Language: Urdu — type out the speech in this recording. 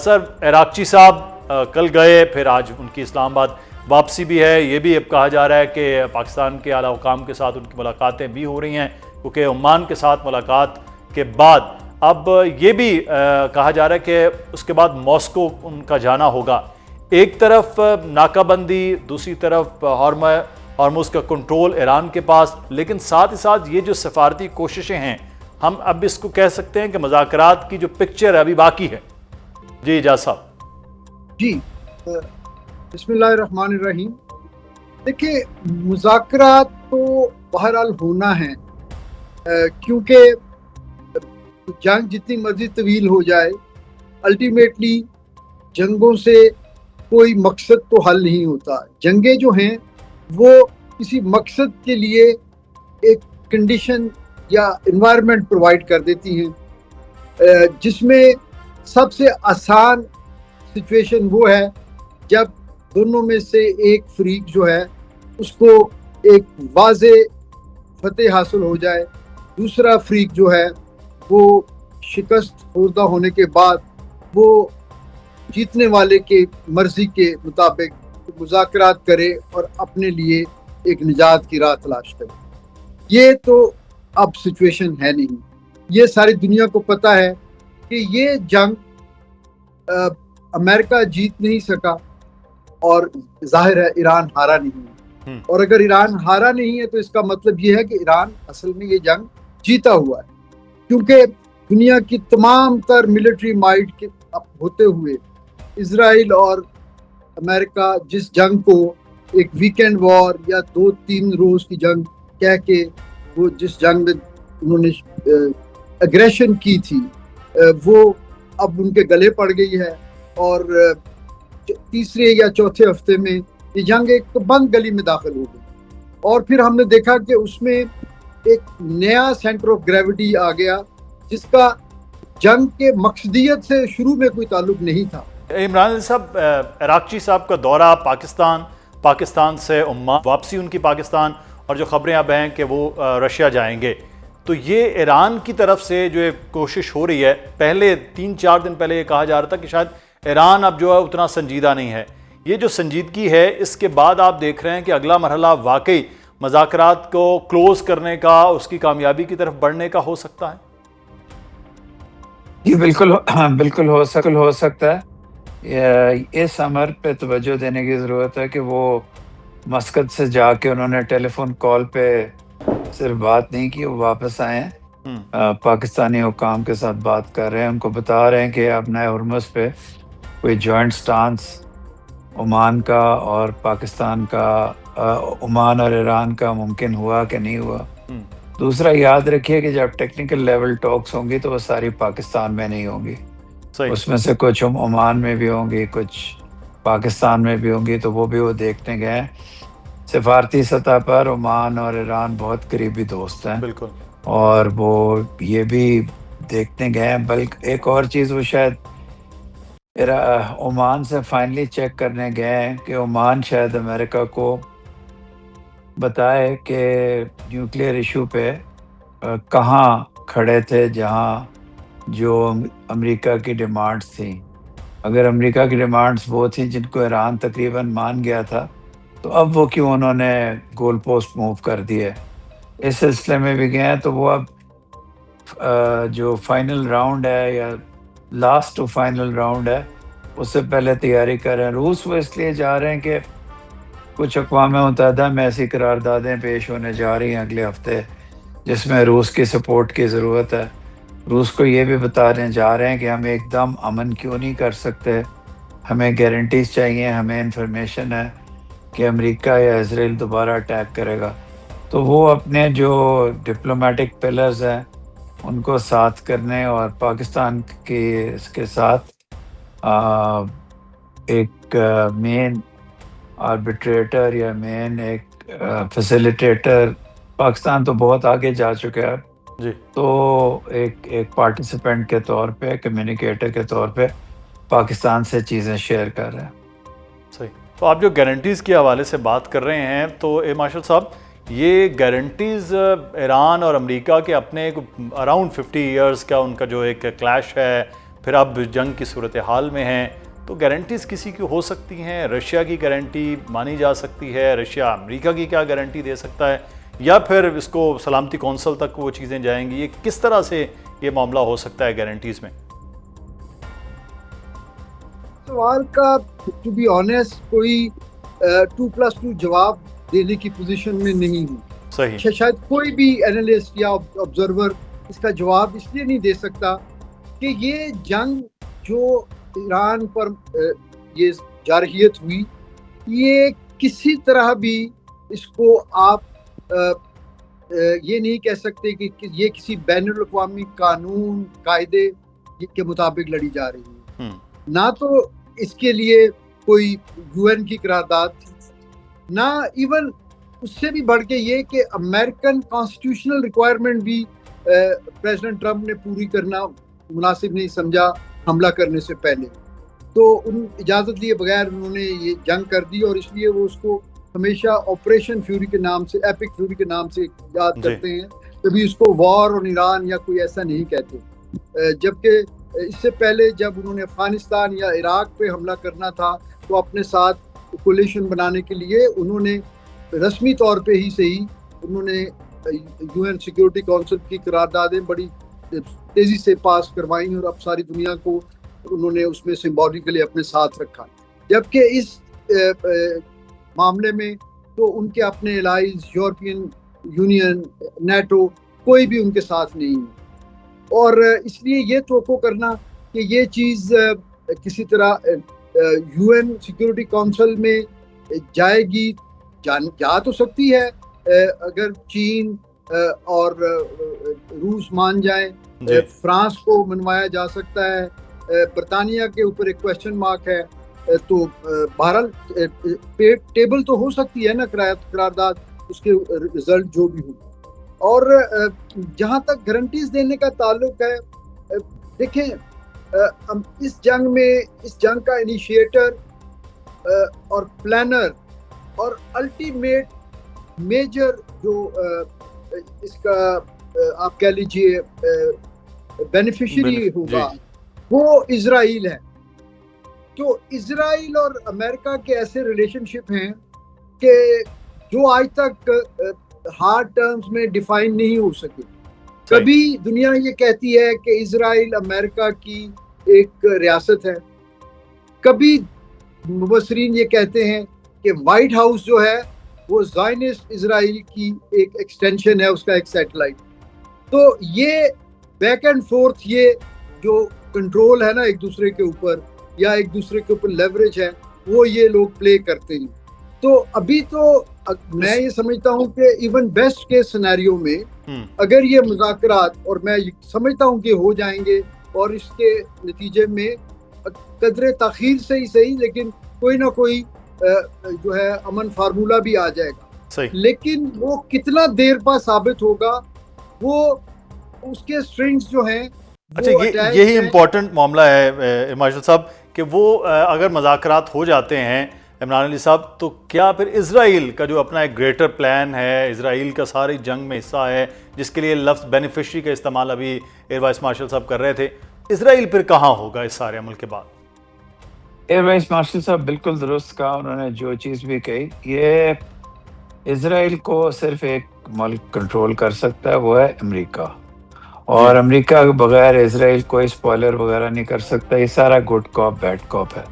سر عراقچی صاحب کل گئے، پھر آج ان کی اسلام آباد واپسی بھی ہے. یہ بھی اب کہا جا رہا ہے کہ پاکستان کے اعلیٰ حکام کے ساتھ ان کی ملاقاتیں بھی ہو رہی ہیں، کیونکہ عمان کے ساتھ ملاقات کے بعد اب یہ بھی کہا جا رہا ہے کہ اس کے بعد ماسکو ان کا جانا ہوگا. ایک طرف ناکہ بندی، دوسری طرف ہارمز کا کنٹرول ایران کے پاس، لیکن ساتھ ہی ساتھ یہ جو سفارتی کوششیں ہیں، ہم اب اس کو کہہ سکتے ہیں کہ مذاکرات کی جو پکچر ہے ابھی باقی ہے. جی اجاز صاحب. جی بسم اللہ الرحمن الرحیم. دیکھیں، مذاکرات تو بہرحال ہونا ہے، کیونکہ جنگ جتنی مرضی طویل ہو جائے، الٹیمیٹلی جنگوں سے کوئی مقصد تو حل نہیں ہوتا. جنگیں جو ہیں وہ کسی مقصد کے لیے ایک کنڈیشن یا انوائرمنٹ پرووائڈ کر دیتی ہیں، جس میں سب سے آسان سچویشن وہ ہے جب دونوں میں سے ایک فریق جو ہے اس کو ایک واضح فتح حاصل ہو جائے، دوسرا فریق جو ہے وہ شکست خوردہ ہونے کے بعد وہ جیتنے والے کے مرضی کے مطابق مذاکرات کرے اور اپنے لیے ایک نجات کی راہ تلاش کرے. یہ تو اب سچویشن ہے نہیں. یہ ساری دنیا کو پتہ ہے کہ یہ جنگ امریکہ جیت نہیں سکا، اور ظاہر ہے ایران ہارا نہیں ہے. اور اگر ایران ہارا نہیں ہے تو اس کا مطلب یہ ہے کہ ایران اصل میں یہ جنگ جیتا ہوا ہے، کیونکہ دنیا کی تمام تر ملٹری مائٹ کے ہوتے ہوئے اسرائیل اور امریکہ جس جنگ کو ایک ویکینڈ وار یا 2-3 روز کی جنگ کہہ کے وہ جس جنگ میں انہوں نے اگریشن کی تھی، وہ اب ان کے گلے پڑ گئی ہے. اور تیسرے یا چوتھے ہفتے میں یہ جنگ ایک بند گلی میں داخل ہو گئی، اور پھر ہم نے دیکھا کہ اس میں ایک نیا سینٹر آف گریوٹی آ گیا جس کا جنگ کے مقصدیت سے شروع میں کوئی تعلق نہیں تھا. عمران علی صاحب، عراقچی صاحب کا دورہ پاکستان سے عمان، واپسی ان کی پاکستان، اور جو خبریں اب ہیں کہ وہ رشیا جائیں گے، تو یہ ایران کی طرف سے جو کوشش ہو رہی ہے، پہلے 3-4 دن پہلے یہ کہا جا رہا تھا کہ شاید ایران اب جو ہے اتنا سنجیدہ نہیں ہے. یہ جو سنجیدگی ہے، اس کے بعد آپ دیکھ رہے ہیں کہ اگلا مرحلہ واقعی مذاکرات کو کلوز کرنے کا، اس کی کامیابی کی طرف بڑھنے کا ہو سکتا ہے. جی بالکل ہو سکتا ہے. اس امر پہ توجہ دینے کی ضرورت ہے کہ وہ مسقط سے جا کے انہوں نے ٹیلی فون کال پہ صرف بات نہیں کی، وہ واپس آئے ہیں، پاکستانی حکام کے ساتھ بات کر رہے ہیں، ان کو بتا رہے ہیں کہ اب نئے ہرمز پہ کوئی جوائنٹ سٹانس عمان کا اور پاکستان کا، عمان اور ایران کا ممکن ہوا کہ نہیں ہوا. دوسرا یاد رکھیے کہ جب ٹیکنیکل لیول ٹاکس ہوں گی تو وہ ساری پاکستان میں نہیں ہوں گی، اس میں سے کچھ عمان میں بھی ہوں گی، کچھ پاکستان میں بھی ہوں گی، تو وہ بھی وہ دیکھنے گئے. سفارتی سطح پر عمان اور ایران بہت قریبی دوست ہیں، بالکل، اور وہ یہ بھی دیکھنے گئے ہیں. بلکہ ایک اور چیز وہ شاید عمان سے فائنلی چیک کرنے گئے ہیں کہ عمان شاید امریکہ کو بتائے کہ نیوکلیئر ایشو پہ کہاں کھڑے تھے، جہاں جو امریکہ کی ڈیمانڈز تھیں. اگر امریکہ کی ڈیمانڈز وہ تھیں جن کو ایران تقریباً مان گیا تھا، تو اب وہ کیوں انہوں نے گول پوسٹ موو کر دیے. اس سلسلے میں بھی گئے ہیں. تو وہ اب جو فائنل راؤنڈ ہے یا لاسٹ فائنل راؤنڈ ہے، اس سے پہلے تیاری کر رہے ہیں. روس وہ اس لیے جا رہے ہیں کہ کچھ اقوام متحدہ میں ایسی قراردادیں پیش ہونے جا رہی ہیں اگلے ہفتے جس میں روس کی سپورٹ کی ضرورت ہے. روس کو یہ بھی بتانے جا رہے ہیں کہ ہم ایک دم امن کیوں نہیں کر سکتے، ہمیں گارنٹیز چاہیے، ہمیں انفارمیشن ہے کہ امریکہ یا اسرائیل دوبارہ اٹیک کرے گا. تو وہ اپنے جو ڈپلومیٹک پلرز ہیں ان کو ساتھ کرنے اور پاکستان کے اس کے ساتھ ایک مین آربیٹریٹر یا مین ایک فیسیلیٹیٹر، پاکستان تو بہت آگے جا چکا ہے، جی، تو ایک پارٹیسپینٹ کے طور پہ، کمیونیکیٹر کے طور پہ پاکستان سے چیزیں شیئر کر رہے ہیں. صحیح. تو آپ جو گارنٹیز کے حوالے سے بات کر رہے ہیں، تو مارشل صاحب، یہ گارنٹیز ایران اور امریکہ کے اپنے اراؤنڈ 50 ایئرز کا ان کا جو ایک کلیش ہے، پھر اب جنگ کی صورتحال میں ہیں، تو گارنٹیز کسی کی ہو سکتی ہیں؟ رشیا کی گارنٹی مانی جا سکتی ہے؟ رشیا امریکہ کی کیا گارنٹی دے سکتا ہے؟ یا پھر اس کو سلامتی کونسل تک وہ چیزیں جائیں گی؟ یہ کس طرح سے یہ معاملہ ہو سکتا ہے گارنٹیز میں؟ سوال کا ٹو بی آنیسٹ کوئی 2+2 جواب دینے کی پوزیشن میں نہیں ہوں. صحیح. شاید کوئی بھی اینالسٹ یا آبزرور اس کا جواب اس لیے نہیں دے سکتا کہ یہ جنگ جو ایران پر یہ جارحیت ہوئی، یہ کسی طرح بھی اس کو آپ یہ نہیں کہہ سکتے کہ یہ کسی بین الاقوامی قانون قاعدے کے مطابق لڑی جا رہی ہے. نہ تو اس کے لیے کوئی UN کی قرارداد تھی، نہ ایون اس سے بھی بڑھ کے یہ کہ امریکن کانسٹیٹیوشنل ریکوائرمنٹ بھی پریزیڈنٹ ٹرمپ نے پوری کرنا مناسب نہیں سمجھا حملہ کرنے سے پہلے. تو ان اجازت لیے بغیر انہوں نے یہ جنگ کر دی، اور اس لیے وہ اس کو ہمیشہ آپریشن فیوری کے نام سے، ایپک فیوری کے نام سے یاد کرتے ہیں. کبھی اس کو وار آن ایران یا کوئی ایسا نہیں کہتے. جبکہ اس سے پہلے جب انہوں نے افغانستان یا عراق پہ حملہ کرنا تھا تو اپنے ساتھ کولیشن بنانے کے لیے انہوں نے رسمی طور پہ ہی صحیح انہوں نے UN سیکیورٹی کونسل کی قراردادیں بڑی تیزی سے پاس کروائیں، اور اب ساری دنیا کو انہوں نے اس میں سمبولیکلی اپنے ساتھ رکھا. جبکہ اس معاملے میں تو ان کے اپنے الائز یورپین یونین، نیٹو، کوئی بھی ان کے ساتھ نہیں ہے. اور اس لیے یہ توقع کرنا کہ یہ چیز کسی طرح UN سیکیورٹی کونسل میں جائے گی، جا تو سکتی ہے اگر چین اور روس مان جائیں. فرانس کو منوایا جا سکتا ہے، برطانیہ کے اوپر ایک کویسچن مارک ہے. تو بہرحال ٹیبل تو ہو سکتی ہے نا قرارداد، اس کے رزلٹ جو بھی ہوں. اور جہاں تک گارنٹیز دینے کا تعلق ہے، دیکھیں اس جنگ میں، اس جنگ کا انیشیٹر اور پلانر اور الٹیمیٹ میجر جو اس کا آپ کہہ لیجئے بینیفیشری ہوگا وہ اسرائیل ہے. تو اسرائیل اور امریکہ کے ایسے ریلیشن شپ ہیں کہ جو آج تک ہارڈ ٹرمز میں ڈیفائن نہیں ہو سکے. کبھی دنیا یہ کہتی ہے کہ اسرائیل امریکہ کی ایک ریاست ہے، کبھی مبصرین یہ کہتے ہیں کہ وائٹ ہاؤس جو ہے وہ زائنسٹ اسرائیل کی ایک ایکسٹینشن ہے، اس کا ایک سیٹلائٹ. تو یہ بیک اینڈ فورتھ یہ جو کنٹرول ہے نا ایک دوسرے کے اوپر، یا ایک دوسرے کے اوپر لیوریج ہے، وہ یہ لوگ پلے کرتے ہیں. تو ابھی تو میں یہ سمجھتا ہوں کہ ایون بیسٹ کے سینیریو میں اگر یہ مذاکرات، اور میں سمجھتا ہوں کہ ہو جائیں گے، اور اس کے نتیجے میں قدرے تاخیر سے ہی صحیح لیکن کوئی نہ کوئی جو ہے امن فارمولہ بھی آ جائے گا. لیکن وہ کتنا دیر بعد ثابت ہوگا، وہ اس کے سٹرنگز جو ہیں. اچھا، یہی امپورٹنٹ معاملہ ہے مارشل صاحب کہ وہ اگر مذاکرات ہو جاتے ہیں عمران علی صاحب، تو کیا پھر اسرائیل کا جو اپنا ایک گریٹر پلان ہے، اسرائیل کا ساری جنگ میں حصہ ہے، جس کے لیے لفظ بینیفیشری کا استعمال ابھی ایئر وائس مارشل صاحب کر رہے تھے، اسرائیل پھر کہاں ہوگا اس سارے عمل کے بعد؟ ایئر وائس مارشل صاحب بالکل درست کہا انہوں نے، جو چیز بھی کہی. یہ اسرائیل کو صرف ایک ملک کنٹرول کر سکتا ہے، وہ ہے امریکہ. اور امریکہ کے بغیر اسرائیل کوئی اسپوائلر وغیرہ نہیں کر سکتا. یہ سارا گڈ کاپ بیڈ کاپ ہے.